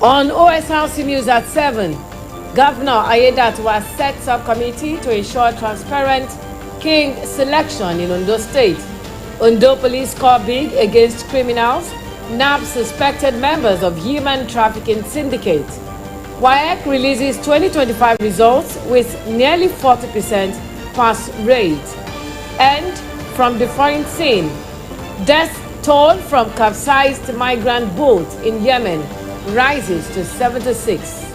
On Osrc News at 7, Governor Aiyedatiwa sets up committee to ensure transparent king selection in Ondo State. Ondo police score big against criminals. NAB suspected members of human trafficking syndicate. WAEC releases 2025 results with nearly 40% pass rate. And from the foreign scene, death toll from capsized migrant boat in Yemen rises to 76.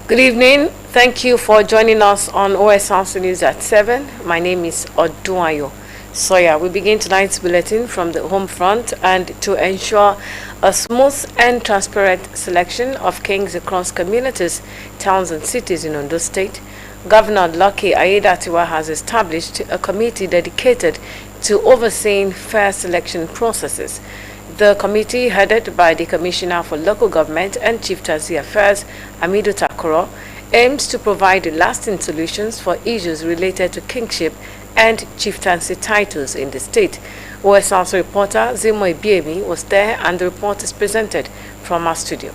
Good evening. Thank you for joining us on Osrc News at 7. My name is Odunayo Sawyer. We begin tonight's bulletin from the home front, and to ensure a smooth and transparent selection of kings across communities, towns and cities in Ondo State, Governor Lucky Aiyedatiwa has established a committee dedicated to overseeing fair selection processes. The committee, headed by the Commissioner for Local Government and Chieftaincy Affairs, Amidu Takoro, aims to provide lasting solutions for issues related to kingship and chieftaincy titles in the state. Osrc reporter Zimo Ibiemi was there, and the report is presented from our studio.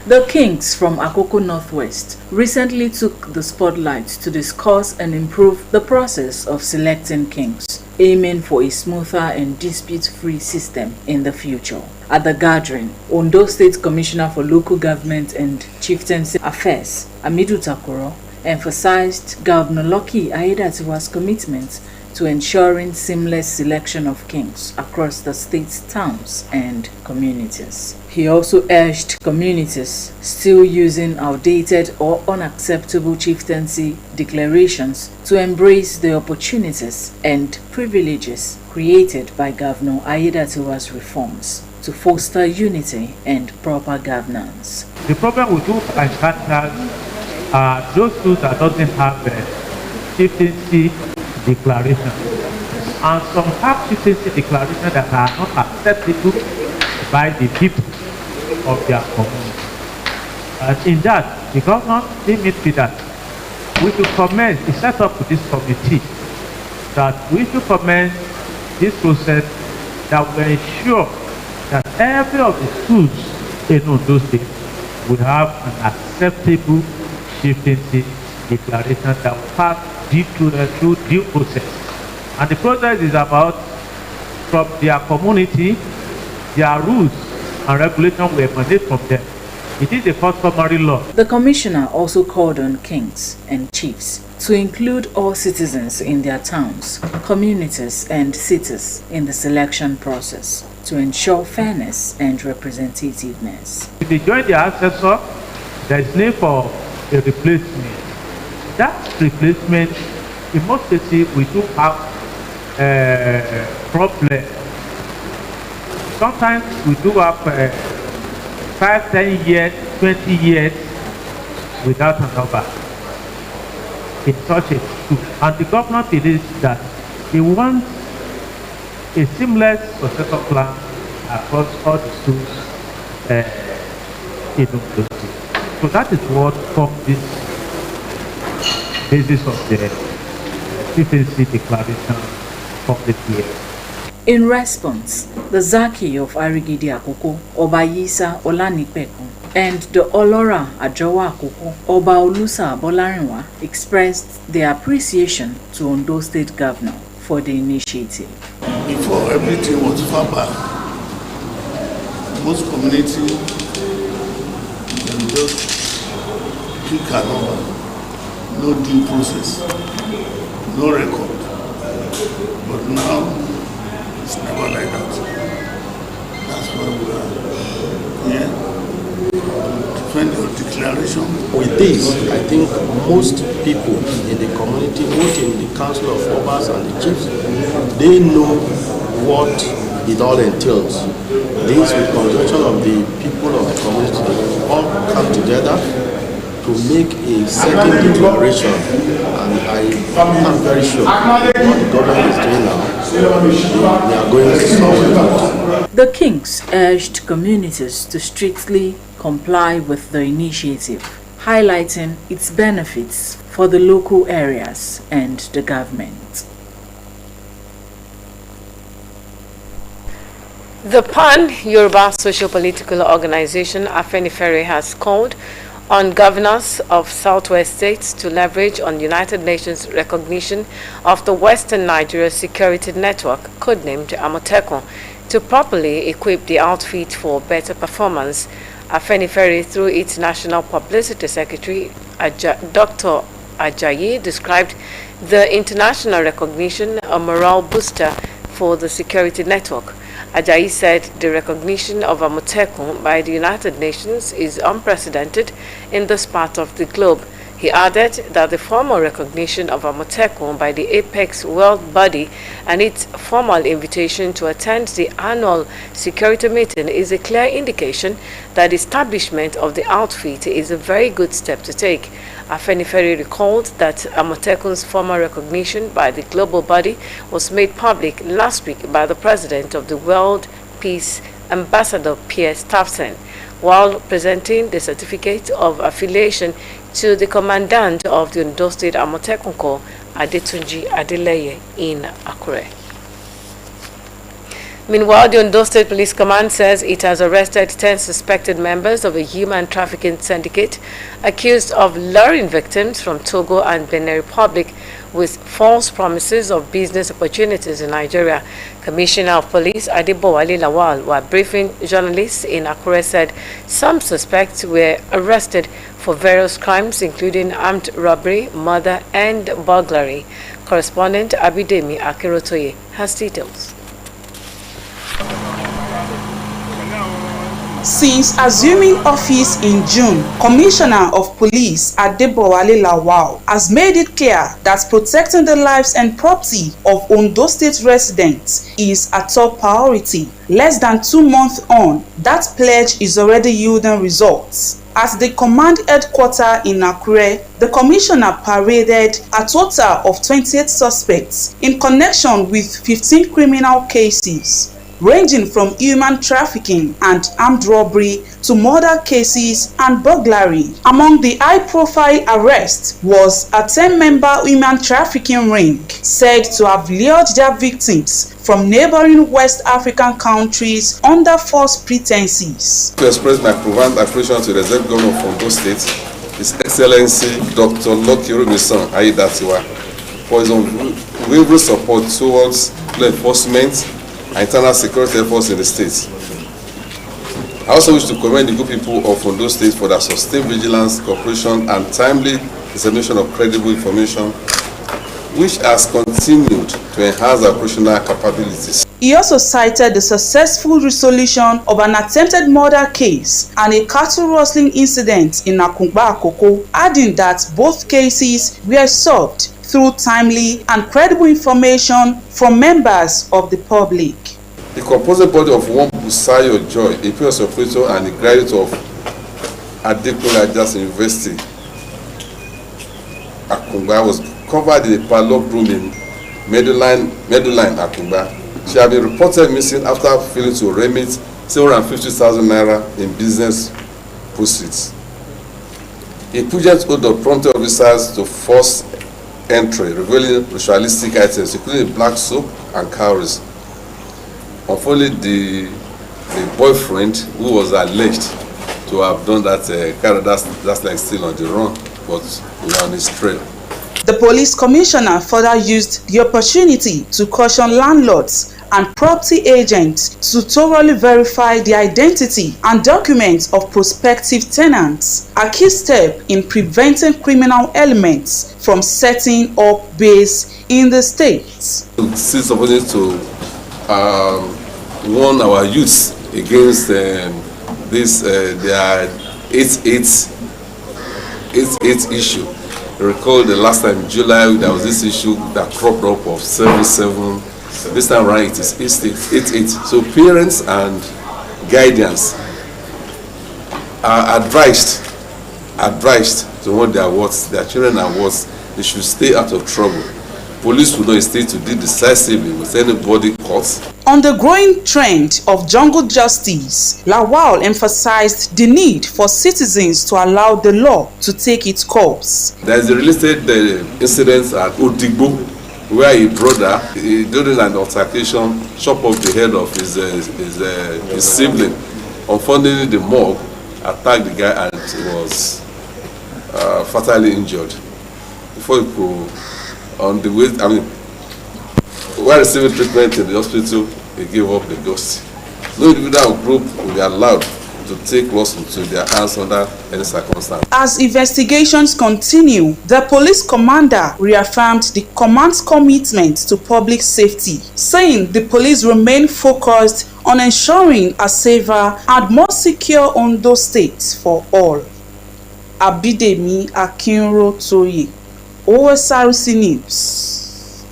The kings from Akoko Northwest recently took the spotlight to discuss and improve the process of selecting kings, aiming for a smoother and dispute-free system in the future. At the gathering, Ondo State Commissioner for Local Government and Chieftaincy Affairs, Amidu Takoro, emphasized Governor Lucky Aiyedatiwa's commitment to ensuring seamless selection of kings across the state's towns and communities. He also urged communities still using outdated or unacceptable chieftaincy declarations to embrace the opportunities and privileges created by Governor Aiyedatiwa's reforms to foster unity and proper governance. The problem we do encounter are those schools that doesn't have a chieftaincy declaration, and some have chieftaincy declarations that are not acceptable by the people of their community. And in that, the government limits me that we should commence, we set up this committee, that we should commence this process that will ensure that every of the schools in Ondo State will have an acceptable chieftaincy declaration that will pass through due process. And the process is about, from their community, their rules and regulations will emanate from them. It is a customary law. The commissioner also called on kings and chiefs to include all citizens in their towns, communities, and cities in the selection process to ensure fairness and representativeness. If they join their ancestor, there is need for a replacement. That replacement, in most cases, we do have a problem. Sometimes we do have 5, 10 years, 20 years without a number in such a school. And the government believes that they want a seamless successor plan across all the schools in Ondo State. So that is what forms this basis of the chieftaincy declaration of the year. In response, the Zaki of Arigidi Akoko, Obayisa Olanipekun, and the Olora Ajowa Akoko, Oba Olusa Bolarinwa, expressed their appreciation to Ondo State Governor for the initiative. Before everything was far back, most communities just pick a number. No due process, no record. But now, it's never like that. That's why we are here to defend your declaration. With this, I think most people in the community, both in the Council of Obas and the Chiefs, they know what it all entails. This, with conjunction of the people of the community, they all come together to make a certain declaration, and I am very sure what the government is doing now, they are going somewhere. The kings urged communities to strictly comply with the initiative, highlighting its benefits for the local areas and the government. The Pan-Yoruba Socio-Political Organization Afenifere has called on governors of Southwest states to leverage on United Nations recognition of the Western Nigeria Security Network, codenamed Amotekun, to properly equip the outfit for better performance. Afenifere, through its National Publicity Secretary, Dr. Ajayi, described the international recognition a morale booster for the security network. Ajayi said the recognition of Amotekun by the United Nations is unprecedented in this part of the globe. He added that the formal recognition of Amotekun by the Apex World Body and its formal invitation to attend the annual security meeting is a clear indication that the establishment of the outfit is a very good step to take. Afenifere recalled that Amotekun's formal recognition by the global body was made public last week by the President of the World Peace, Ambassador Pierre Staffsen, while presenting the certificate of affiliation to the Commandant of the Ondo State Amotekun Corps, Adetunji Adeleye, in Akure. Meanwhile, the Ondo State Police Command says it has arrested 10 suspected members of a human trafficking syndicate accused of luring victims from Togo and Benin Republic with false promises of business opportunities in Nigeria. Commissioner of Police Adebowale Lawal, while briefing journalists in Akure, said some suspects were arrested for various crimes including armed robbery, murder, and burglary. Correspondent Abidemi Akirotoye has details. Since assuming office in June, Commissioner of Police Adebowale Lawal has made it clear that protecting the lives and property of Ondo State residents is a top priority. Less than 2 months on, that pledge is already yielding results. At the command headquarters in Akure, the commissioner paraded a total of 28 suspects in connection with 15 criminal cases, ranging from human trafficking and armed robbery to murder cases and burglary. Among the high-profile arrests was a 10-member human trafficking ring said to have lured their victims from neighboring West African countries under false pretenses. To express my profound appreciation to the Executive Governor of Ondo State, His Excellency Dr. Lucky Robeson Aiyedatiwa, for his unwavering support towards law enforcement and internal security efforts in the state. I also wish to commend the good people of Ondo State for their sustained vigilance, cooperation, and timely dissemination of credible information, which has continued to enhance our operational capabilities. He also cited the successful resolution of an attempted murder case and a cattle rustling incident in Akungba Akoko, adding that both cases were solved through timely and credible information from members of the public. The composite body of one Busayo Joy, a POS operator and a graduate of Adekunle Ajasin University, Akungba, was covered in a padlock room in Meadowline, Akungba. She had been reported missing after failing to remit 750,000 naira in business proceeds. A pungent odor prompted officers to force entry, revealing ritualistic items, including black soap and cowries. Unfortunately, the boyfriend, who was alleged to have done that, that's like still on the run, but we are on his trail. The police commissioner further used the opportunity to caution landlords and property agents to thoroughly verify the identity and documents of prospective tenants, a key step in preventing criminal elements from setting up base in the state. Still supposed to warn our youths against this their 8-8 issue. Recall the last time in July there was this issue that cropped up of 7-7. This time around it is 8-8. So parents and guardians are advised advised to what their wards, their children are wards, they should stay out of trouble. Police will not hesitate to deal decisively with anybody caught. On the growing trend of jungle justice, Lawal emphasized the need for citizens to allow the law to take its course. There is a related incident at Odigbo, where a brother, during an altercation, chopped off the head of his sibling. Unfortunately, the mob attacked the guy and was fatally injured. Before he could, on the way, while receiving treatment in the hospital, he gave up the ghost. No individual group will be allowed to take laws into their hands under any circumstance. As investigations continue, the police commander reaffirmed the command's commitment to public safety, saying the police remain focused on ensuring a safer and more secure Ondo State for all. Abidemi Akinrotoye, Osrc News.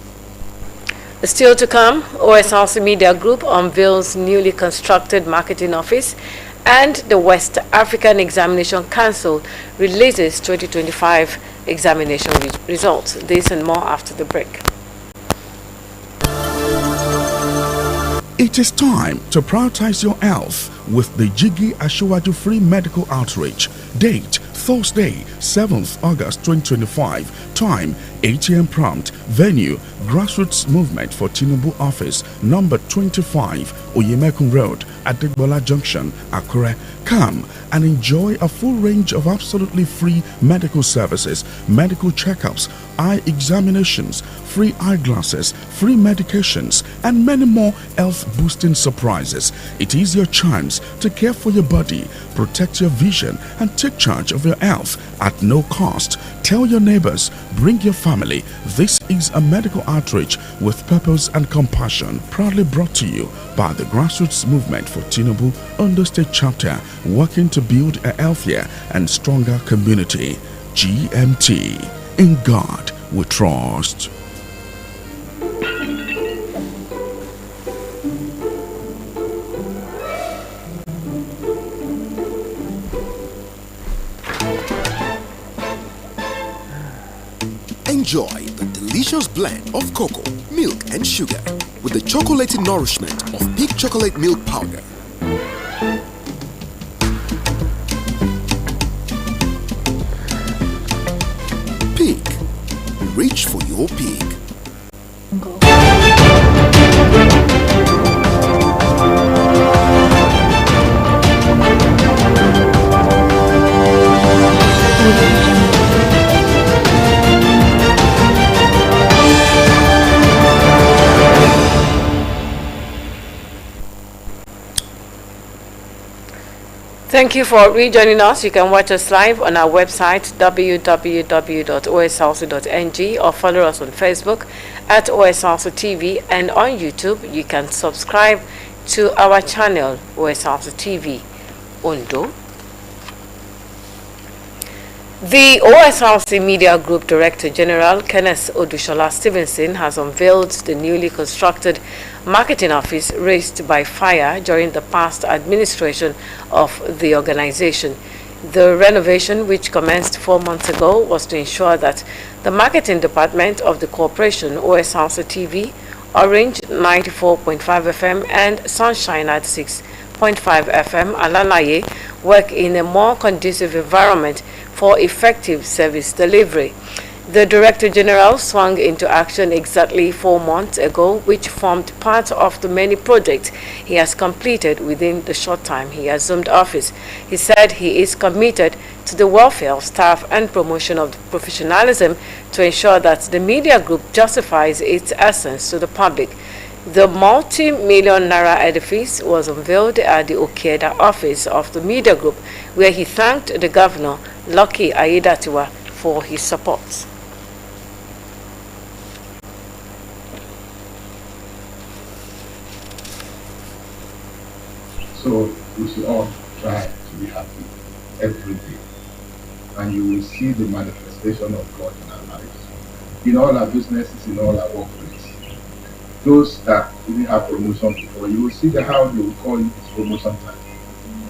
Still to come, Osrc Media Group unveils newly constructed marketing office, and the West African Examination Council releases 2025 examination results. This and more after the break. It is time to prioritize your health with the Jiggy Ashiwaju Free Medical Outreach. Date Thursday, 7th August 2025. Time 8 a.m. prompt. Venue Grassroots Movement for Tinubu Office, number 25, Oyemekun Road, Adegbola Junction, Akure. Come and enjoy a full range of absolutely free medical services, medical checkups, eye examinations, free eyeglasses, free medications, and many more health-boosting surprises. It is your chance to care for your body, protect your vision, and take charge of your health at no cost. Tell your neighbors, bring your family. This is a medical outreach with purpose and compassion. Proudly brought to you by the Grassroots Movement for Tinubu Ondo State Chapter, working to build a healthier and stronger community. GMT. In God we trust. Enjoy the delicious blend of cocoa, milk, and sugar with the chocolaty nourishment of Peak Chocolate Milk Powder. Peak. Reach for your peak. Thank you for rejoining us. You can watch us live on our website www.osrc.ng or follow us on Facebook at Osrc TV, and on YouTube you can subscribe to our channel Osrc TV Ondo. The Osrc Media Group Director General Kenneth Odushola Stevenson has unveiled the newly constructed marketing office razed by fire during the past administration of the organization. The renovation, which commenced 4 months ago, was to ensure that the marketing department of the corporation, Osrc TV, Orange 94.5 FM and Sunshine at 6.5 FM, Alalaye, work in a more conducive environment for effective service delivery. The Director General swung into action exactly 4 months ago, which formed part of the many projects he has completed within the short time he assumed office. He said he is committed to the welfare of staff and promotion of professionalism to ensure that the media group justifies its essence to the public. The multi-million naira edifice was unveiled at the Okeda office of the media group, where he thanked the governor, Lucky Aiyedatiwa, for his support. So we should all try to be happy every day, and you will see the manifestation of God in our lives, in all our businesses, in all our workplace. Those that didn't have promotion before, you will see how they will call it promotion time.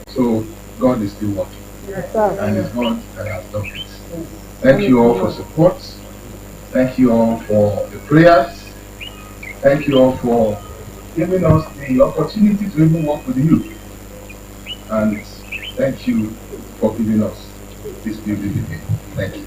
So God is still working. And it's God that has done this. Thank you all for support. Thank you all for the prayers. Thank you all for giving us the opportunity to even work with the youth. And thank you for giving us this beautiful day. Thank you.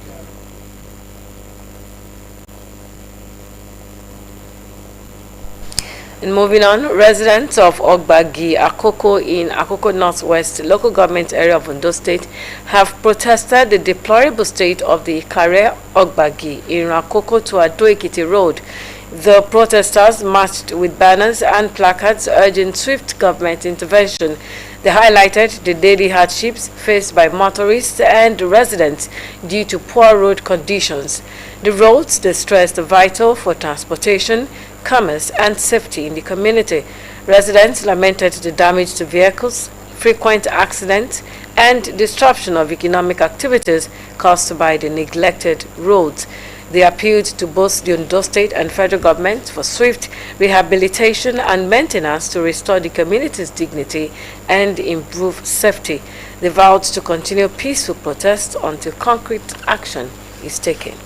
And moving on, residents of Ogbagi, Akoko in Akoko Northwest local government area of Ondo State have protested the deplorable state of the Ikare Ogbagi in Akoko to Ado Ekiti Road. The protesters marched with banners and placards urging swift government intervention. They highlighted the daily hardships faced by motorists and residents due to poor road conditions. The roads, they stressed, are vital for transportation, commerce, and safety in the community. Residents lamented the damage to vehicles, frequent accidents, and disruption of economic activities caused by the neglected roads. They appealed to both the Ondo State and federal government for swift rehabilitation and maintenance to restore the community's dignity and improve safety. They vowed to continue peaceful protests until concrete action is taken.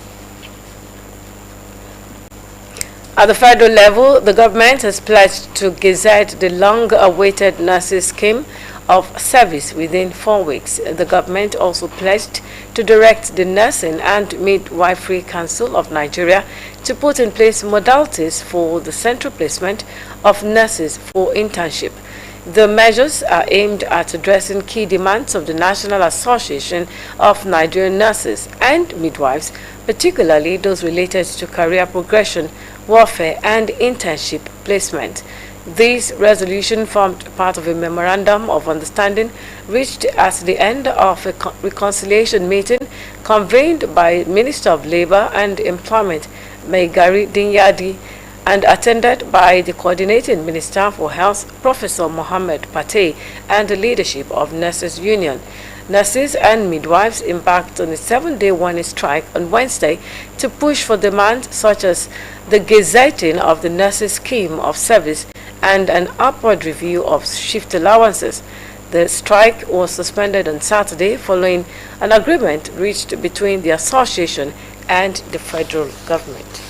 At the federal level, the government has pledged to gazette the long-awaited nurses scheme of service within 4 weeks. The government also pledged to direct the Nursing and Midwifery Council of Nigeria to put in place modalities for the central placement of nurses for internship. The measures are aimed at addressing key demands of the National Association of Nigerian Nurses and Midwives, particularly those related to career progression, warfare, and internship placement. This resolution formed part of a memorandum of understanding reached at the end of a reconciliation meeting convened by Minister of Labour and Employment, Maigari Dinyadi, and attended by the Coordinating Minister for Health, Professor Mohammed Patey, and the leadership of Nurses Union. Nurses and midwives embarked on a 7-day warning strike on Wednesday to push for demands such as the gazetting of the nurses scheme of service and an upward review of shift allowances. The strike was suspended on Saturday following an agreement reached between the association and the federal government.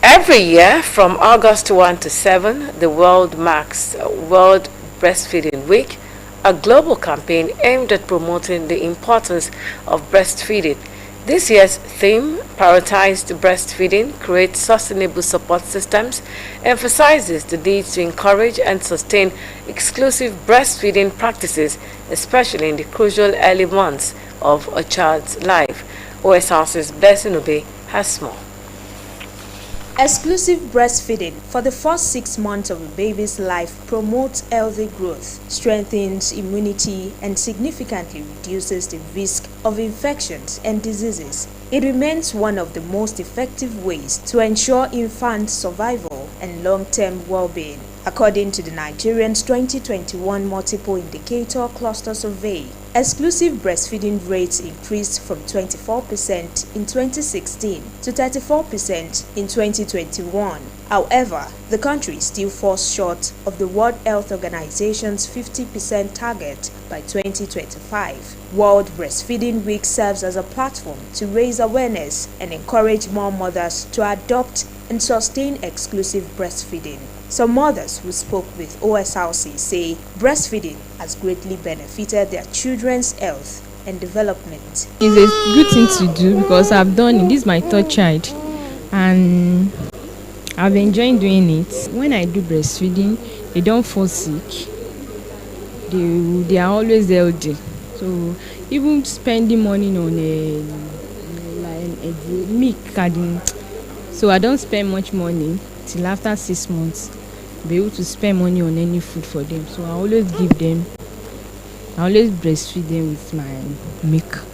Every year, from August 1 to 7, the world marks World Breastfeeding Week, a global campaign aimed at promoting the importance of breastfeeding. This year's theme, Prioritized Breastfeeding, Create Sustainable Support Systems, emphasizes the need to encourage and sustain exclusive breastfeeding practices, especially in the crucial early months of a child's life. Osrc's Blessing Obey has more. Exclusive breastfeeding for the first 6 months of a baby's life promotes healthy growth, strengthens immunity, and significantly reduces the risk of infections and diseases. It remains one of the most effective ways to ensure infant survival and long-term well-being, according to the Nigerian's 2021 Multiple Indicator Cluster Survey. Exclusive breastfeeding rates increased from 24% in 2016 to 34% in 2021. However, the country still falls short of the World Health Organization's 50% target by 2025. World Breastfeeding Week serves as a platform to raise awareness and encourage more mothers to adopt and sustain exclusive breastfeeding. Some mothers who spoke with Osrc say breastfeeding has greatly benefited their children's health and development. It's a good thing to do because I've done it. This is my third child and I've enjoyed doing it. When I do breastfeeding, they don't fall sick. They are always healthy. So even spending money on a milk carton, so I don't spend much money till after 6 months. Be able to spend money on any food for them. So I always breastfeed them with my milk.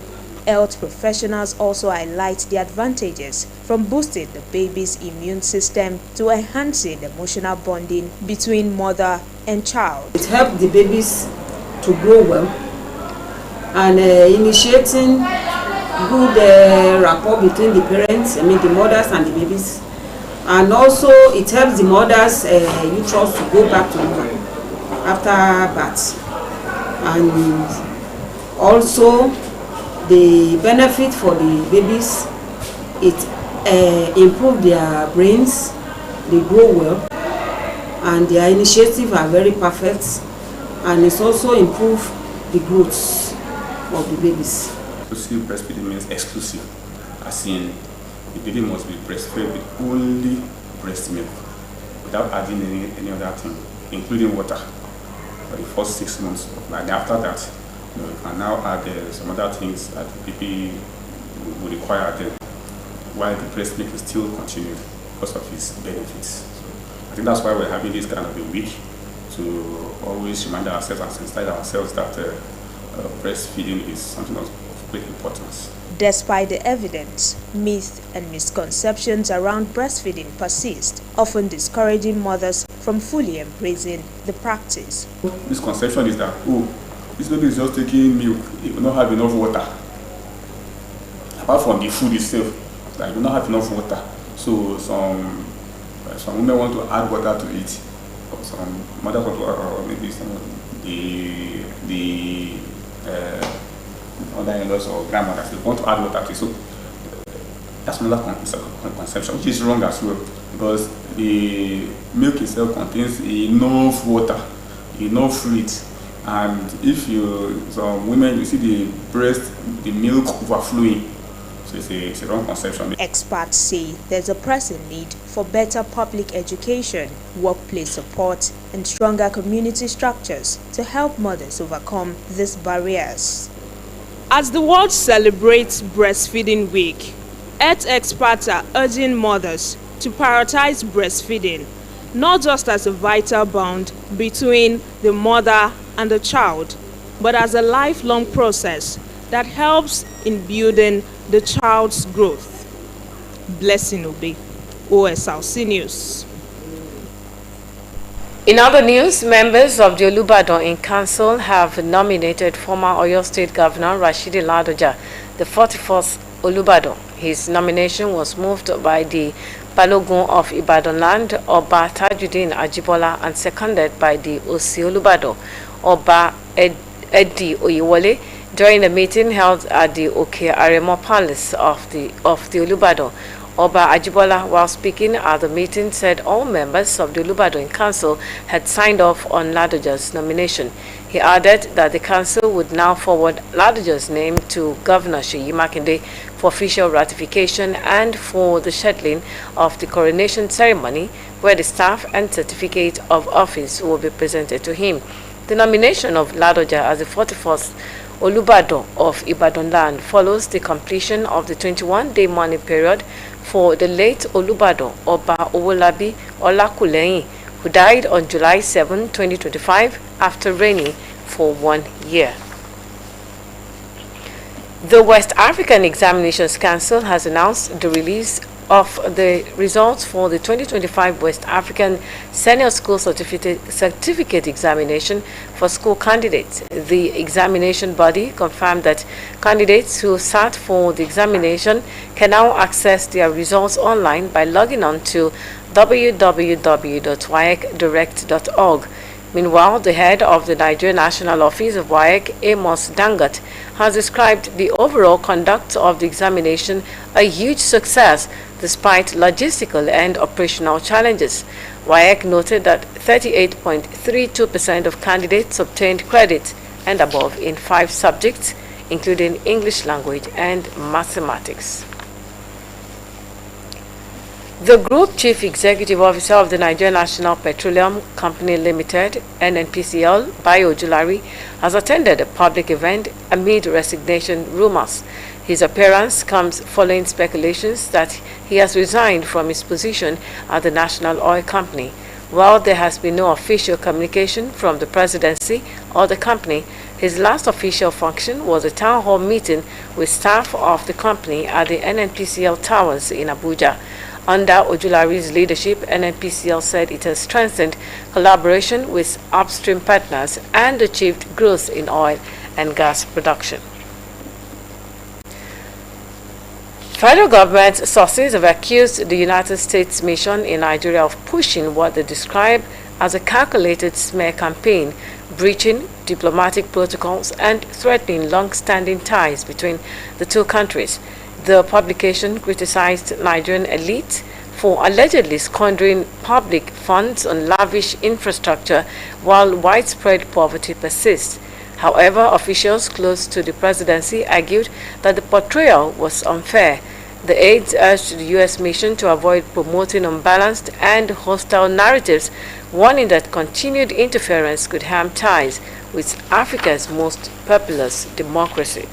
Health professionals also highlight the advantages from boosting the baby's immune system to enhancing emotional bonding between mother and child. It helps the babies to grow well and initiating good rapport between the parents, the mothers and the babies. And also it helps the mother's uterus to go back to normal after birth. And also the benefit for the babies, it improve their brains, they grow well, and their initiative are very perfect, and it's also improve the growth of the babies. Exclusive breastfeeding means exclusive, as in the baby must be breastfed with only breast milk without adding any other thing, including water, for the first 6 months of life. After that, you can now add some other things that the baby will require then, while the breast milk is still continued because of its benefits. So I think that's why we're having this kind of a week, to always remind ourselves and sensitize ourselves that breastfeeding is something of great importance. Despite the evidence, myths and misconceptions around breastfeeding persist, often discouraging mothers from fully embracing the practice. Misconception is that, oh, this baby is just taking milk, it will not have enough water. Apart from the food itself, it will not have enough water. So some women want to add water to it, or some mothers want to, or maybe some the other in-laws or grandmothers, they want to add water to it. So that's another conception, which is wrong as well, because the milk itself contains enough water, enough fluid, and if some women, you see the milk overflowing. So it's a wrong conception. Experts say there's a pressing need for better public education, workplace support, and stronger community structures to help mothers overcome these barriers. As the world celebrates Breastfeeding Week, health experts are urging mothers to prioritize breastfeeding, not just as a vital bond between the mother and the child, but as a lifelong process that helps in building the child's growth. Blessing Obe, Osrc News. In other news, members of the Olubadan in Council have nominated former Oyo State Governor Rashidi Ladoja, the 41st Olubadan. His nomination was moved by the Balogun of Ibadan land, Oba Tajuddin Ajibola, and seconded by the Osi Olubadan, Oba Edi Oyewole, during a meeting held at the Oke Aremo Palace of the Olubadan. Oba Ajibola, while speaking at the meeting, said all members of the Olubadan Council had signed off on Ladoja's nomination. He added that the council would now forward Ladoja's name to Governor Seyi Makinde for official ratification and for the scheduling of the coronation ceremony, where the staff and certificate of office will be presented to him. The nomination of Ladoja as the 41st Olubadan of Ibadan land follows the completion of the 21-day mourning period for the late Olubadan Oba Owolabi Olakuleyin, who died on July 7, 2025, after reigning for 1 year. The West African Examinations Council has announced the release of the results for the 2025 West African Senior School Certificate Examination for school candidates. The examination body confirmed that candidates who sat for the examination can now access their results online by logging on to www.waecdirect.org. Meanwhile, the head of the Nigerian National Office of WAEC, Amos Dangat, has described the overall conduct of the examination a huge success despite logistical and operational challenges. WAEC noted that 38.32% of candidates obtained credit and above in 5 subjects, including English language and mathematics. The Group Chief Executive Officer of the Nigerian National Petroleum Company Limited, NNPCL, Bayo Julari, has attended a public event amid resignation rumors. His appearance comes following speculations that he has resigned from his position at the National Oil Company. While there has been no official communication from the presidency or the company, his last official function was a town hall meeting with staff of the company at the NNPCL Towers in Abuja. Under Ojulari's leadership, NNPCL said it has strengthened collaboration with upstream partners and achieved growth in oil and gas production. Federal government sources have accused the United States mission in Nigeria of pushing what they describe as a calculated smear campaign, breaching diplomatic protocols and threatening long-standing ties between the two countries. The publication criticized Nigerian elite for allegedly squandering public funds on lavish infrastructure while widespread poverty persists. However, officials close to the presidency argued that the portrayal was unfair. The aides urged the U.S. mission to avoid promoting unbalanced and hostile narratives, warning that continued interference could harm ties with Africa's most populous democracy.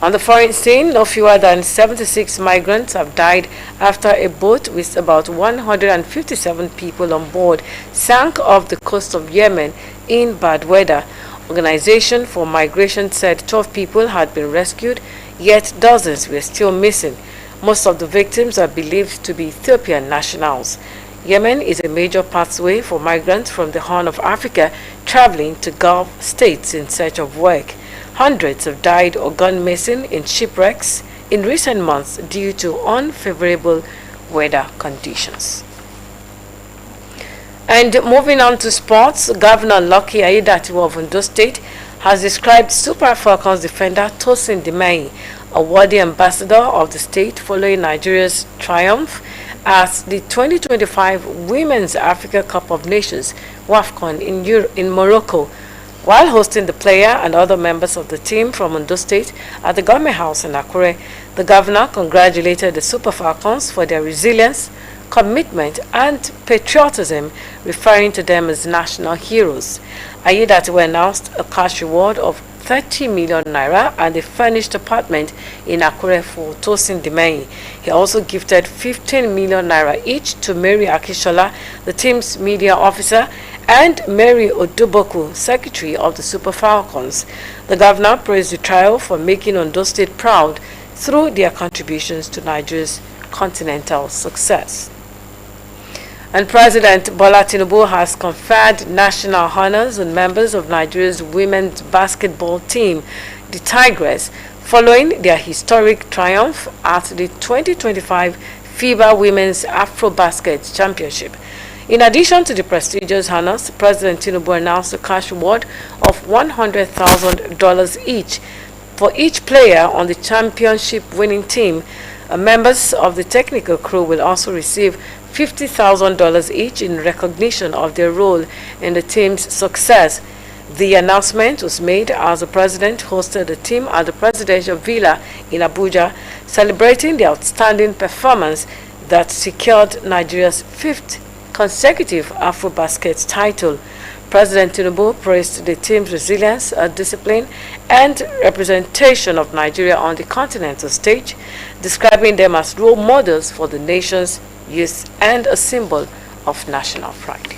On the foreign scene, no fewer than 76 migrants have died after a boat with about 157 people on board sank off the coast of Yemen in bad weather. Organization for Migration said 12 people had been rescued, yet dozens were still missing. Most of the victims are believed to be Ethiopian nationals. Yemen is a major pathway for migrants from the Horn of Africa traveling to Gulf states in search of work. Hundreds have died or gone missing in shipwrecks in recent months due to unfavorable weather conditions. And moving on to sports, Governor Lucky Aiyedatiwa of Ondo State has described Super Falcons defender Tosin Dimei, a worthy ambassador of the state following Nigeria's triumph as the 2025 Women's Africa Cup of Nations WAFCON in Morocco. While hosting the player and other members of the team from Ondo State at the Government House in Akure, the governor congratulated the Super Falcons for their resilience, commitment, and patriotism, referring to them as national heroes. Aiyedatiwa announced a cash reward of 30 million naira and a furnished apartment in Akure for Tosin Dimei. He also gifted 15 million naira each to Mary Akishola, the team's media officer, and Mary Oduboku, secretary of the Super Falcons. The governor praised the trio for making Ondo State proud through their contributions to Nigeria's continental success. And President Bola Tinubu has conferred national honors on members of Nigeria's women's basketball team, the Tigress, following their historic triumph at the 2025 FIBA Women's AfroBasket Championship. In addition to the prestigious honors, President Tinubu announced a cash reward of $100,000 each for each player on the championship winning team. Members of the technical crew will also receive $50,000 each in recognition of their role in the team's success. The announcement was made as the president hosted the team at the presidential villa in Abuja, celebrating the outstanding performance that secured Nigeria's fifth consecutive AfroBasket title. President Tinubu praised the team's resilience, discipline, and representation of Nigeria on the continental stage, describing them as role models for the nation's youth and a symbol of national pride.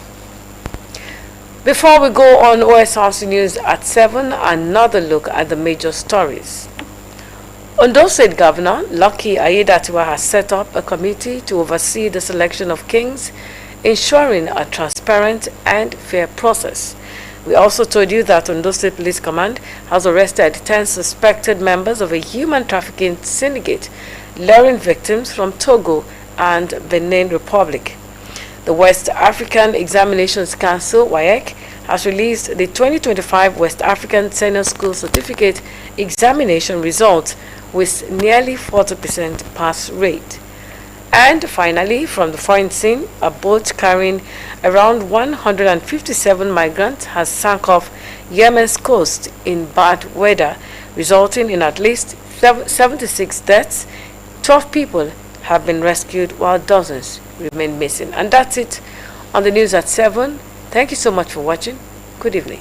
Before we go on OSRC News at 7, another look at the major stories. Ondo State Governor Lucky Aiyedatiwa has set up a committee to oversee the selection of kings, ensuring a transparent and fair process. We also told you that Ondo State Police Command has arrested 10 suspected members of a human trafficking syndicate, luring victims from Togo and Benin Republic. The West African Examinations Council, WAEC, has released the 2025 West African Senior School Certificate examination results with nearly 40% pass rate. And finally, from the foreign scene, a boat carrying around 157 migrants has sunk off Yemen's coast in bad weather, resulting in at least 76 deaths. 12 people have been rescued while dozens remain missing. And that's it on the news at 7. Thank you so much for watching. Good evening.